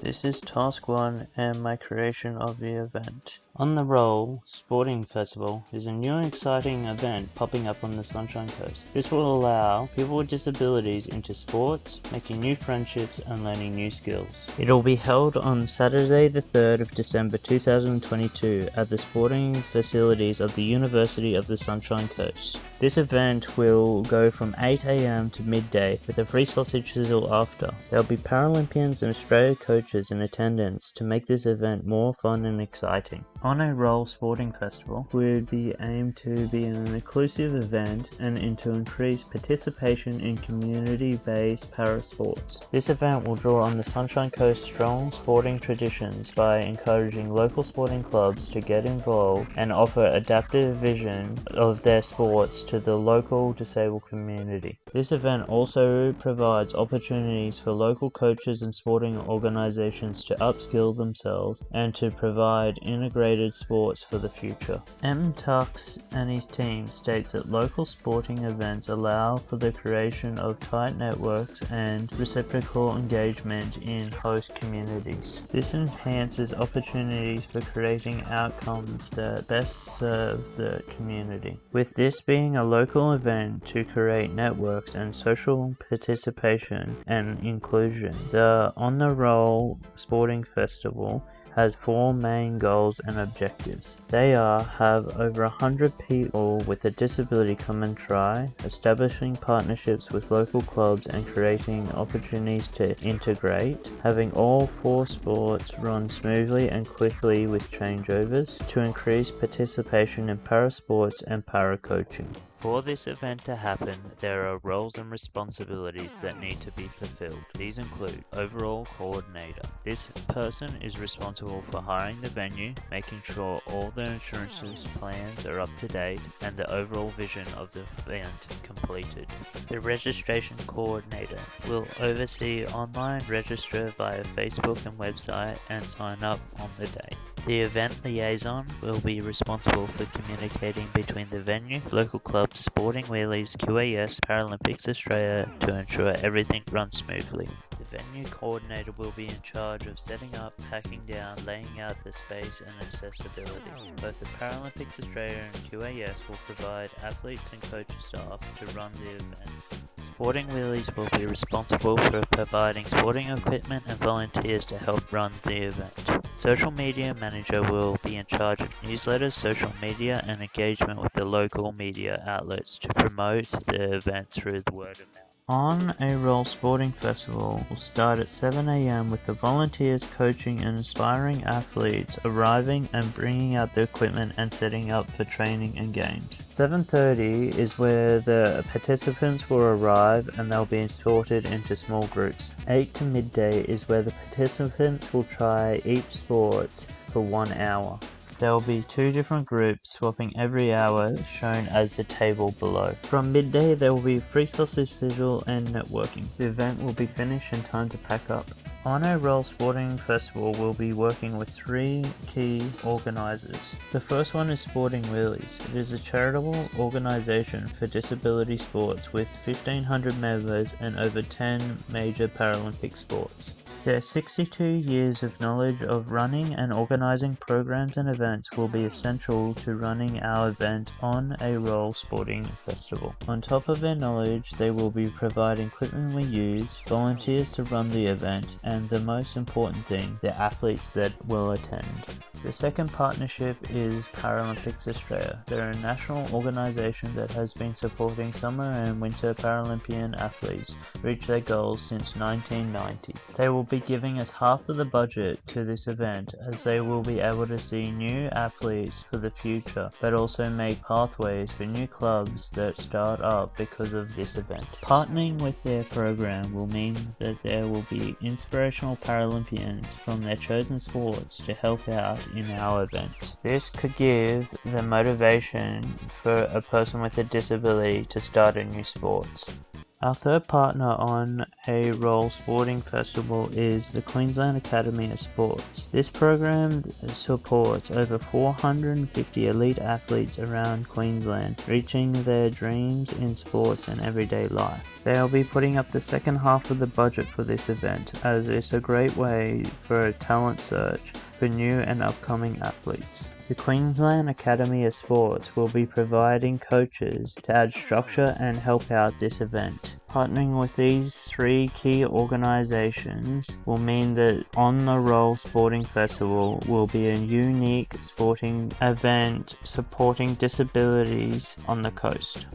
This is Task 1 and my creation of the event. On the Roll Sporting Festival is a new and exciting event popping up on the Sunshine Coast. This will allow people with disabilities into sports, making new friendships and learning new skills. It will be held on Saturday the 3rd of December 2022 at the sporting facilities of the University of the Sunshine Coast. This event will go from 8 AM to midday with a free sausage sizzle after. There will be Paralympians and Australia coaches in attendance to make this event more fun and exciting. On a Roll Sporting Festival would be aimed to be an inclusive event and to increase participation in community-based parasports. This event will draw on the Sunshine Coast's strong sporting traditions by encouraging local sporting clubs to get involved and offer adaptive vision of their sports to the local disabled community. This event also provides opportunities for local coaches and sporting organizations to upskill themselves and to provide integrated sports for the future. Tux and his team states that local sporting events allow for the creation of tight networks and reciprocal engagement in host communities. This enhances opportunities for creating outcomes that best serve the community. With this being a local event to create networks and social participation and inclusion, the On the Roll Sporting Festival has 4 main goals and objectives. They are: have over 100 people with a disability come and try, establishing partnerships with local clubs and creating opportunities to integrate, having all 4 sports run smoothly and quickly with changeovers, to increase participation in parasports and para-coaching. For this event to happen, there are roles and responsibilities that need to be fulfilled. These include overall coordinator. This person is responsible for hiring the venue, making sure all the insurances plans are up to date, and the overall vision of the event completed. The registration coordinator will oversee online register via Facebook and website and sign up on the day. The event liaison will be responsible for communicating between the venue, local clubs, Sporting Wheelies, QAS, Paralympics Australia to ensure everything runs smoothly. The venue coordinator will be in charge of setting up, packing down, laying out the space and accessibility. Both the Paralympics Australia and QAS will provide athletes and coaching staff to run the event. Sporting Wheelies will be responsible for providing sporting equipment and volunteers to help run the event. Social Media Manager will be in charge of newsletters, social media, and engagement with the local media outlets to promote the event through the word of mouth. On a Roll Sporting Festival will start at 7 AM with the volunteers coaching and inspiring athletes arriving and bringing out the equipment and setting up for training and games. 7:30 is where the participants will arrive and they'll be sorted into small groups. 8 to midday is where the participants will try each sport for 1 hour. There will be 2 different groups swapping every hour, shown as the table below. From midday there will be free sausage sizzle and networking. The event will be finished in time to pack up. On a Roll Sporting Festival will be working with 3 key organisers. The first one is Sporting Wheelies. It is a charitable organisation for disability sports with 1,500 members and over 10 major Paralympic sports. Their 62 years of knowledge of running and organising programs and events will be essential to running our event On a Roll Sporting Festival. On top of their knowledge, they will be providing equipment we use, volunteers to run the event, and the most important thing, the athletes that will attend. The second partnership is Paralympics Australia. They're a national organisation that has been supporting summer and winter Paralympian athletes reach their goals since 1990. They will be giving us half of the budget to this event, as they will be able to see new athletes for the future, but also make pathways for new clubs that start up because of this event. Partnering with their program will mean that there will be inspirational Paralympians from their chosen sports to help out in our event. This could give the motivation for a person with a disability to start a new sport. Our third partner on a Roll Sporting Festival is the Queensland Academy of Sports. This program supports over 450 elite athletes around Queensland, reaching their dreams in sports and everyday life. They'll be putting up the second half of the budget for this event, as it's a great way for a talent search for new and upcoming athletes. The Queensland Academy of Sports will be providing coaches to add structure and help out this event. Partnering with these three key organisations will mean that On the Roll Sporting Festival will be a unique sporting event supporting disabilities on the coast.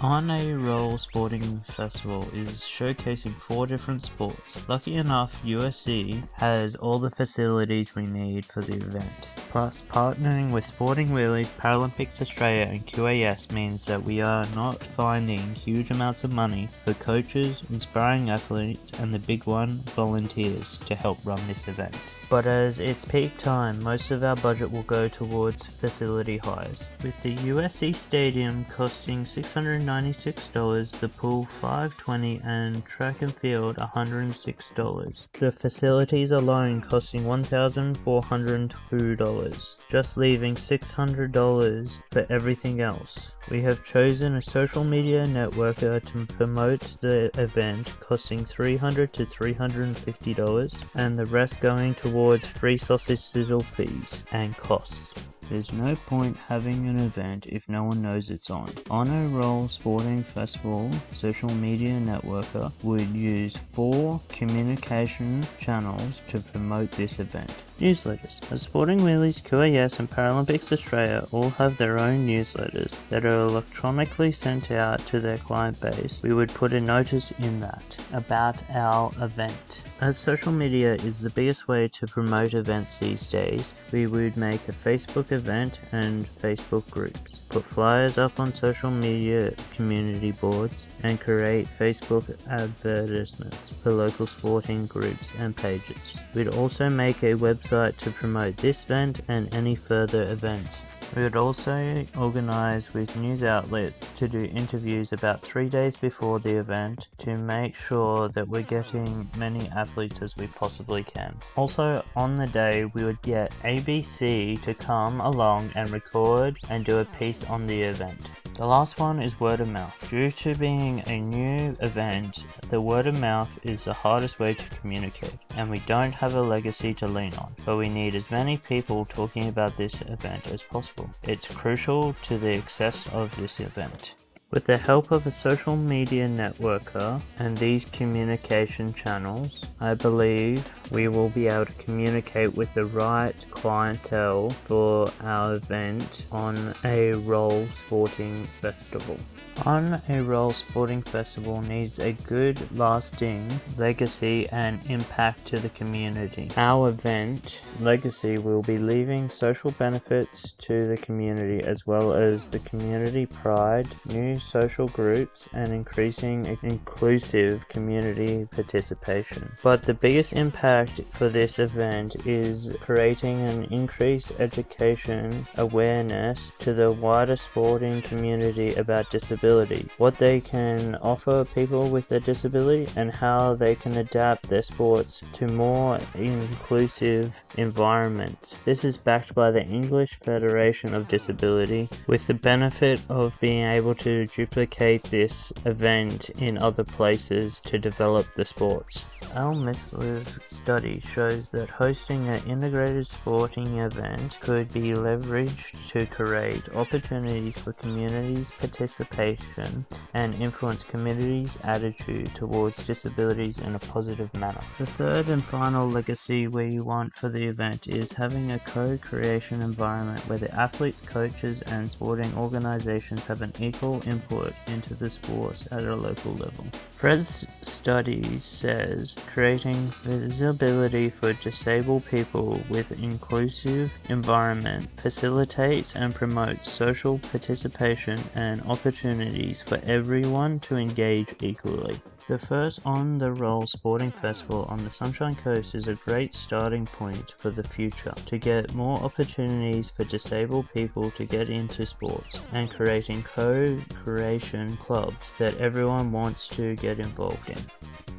On a Roll Sporting Festival is showcasing 4 different sports. Lucky enough, USC has all the facilities we need for the event. Plus, partnering with Sporting Wheelies, Paralympics Australia and QAS means that we are not finding huge amounts of money for coaches, inspiring athletes, and the big one, volunteers, to help run this event. But as it's peak time, most of our budget will go towards facility hires. With the USC Stadium costing $696, the pool $520 and track and field $106. The facilities alone costing $1,402, just leaving $600 for everything else. We have chosen a social media networker to promote the event, costing $300 to $350, and the rest going towards free sausage sizzle fees and costs. There's no point having an event if no one knows it's on. On a Roll Sporting Festival social media networker would use 4 communication channels to promote this event. Newsletters. As Sporting Wheelies, QAS and Paralympics Australia all have their own newsletters that are electronically sent out to their client base, we would put a notice in that about our event. As social media is the biggest way to promote events these days, we would make a Facebook event and Facebook groups, put flyers up on social media community boards, and create Facebook advertisements for local sporting groups and pages. We'd also make a website to promote this event and any further events. We would also organise with news outlets to do interviews about 3 days before the event to make sure that we're getting many athletes as we possibly can. Also, on the day, we would get ABC to come along and record and do a piece on the event. The last one is word of mouth. Due to being a new event, the word of mouth is the hardest way to communicate, and we don't have a legacy to lean on, but we need as many people talking about this event as possible. It's crucial to the success of this event. With the help of a social media networker and these communication channels, I believe we will be able to communicate with the right clientele for our event on a Roll Sporting Festival. On a Roll Sporting Festival needs a good lasting legacy and impact to the community. Our event legacy will be leaving social benefits to the community as well as the community pride, new social groups, and increasing inclusive community participation. But the biggest impact for this event is creating an increased education awareness to the wider sporting community about disability, what they can offer people with a disability, and how they can adapt their sports to more inclusive environments. This is backed by the English Federation of Disability, with the benefit of being able to duplicate this event in other places to develop the sports. Al Missler's study shows that hosting an integrated sporting event could be leveraged to create opportunities for communities' participation and influence communities' attitude towards disabilities in a positive manner. The third and final legacy we want for the event is having a co-creation environment where the athletes, coaches, and sporting organizations have an equal input into the sports at a local level. Fred's study says creating visibility for disabled people with inclusive environment facilitates and promotes social participation and opportunities for everyone to engage equally. The first On the Roll Sporting Festival on the Sunshine Coast is a great starting point for the future to get more opportunities for disabled people to get into sports and creating co-creation clubs that everyone wants to get involved in.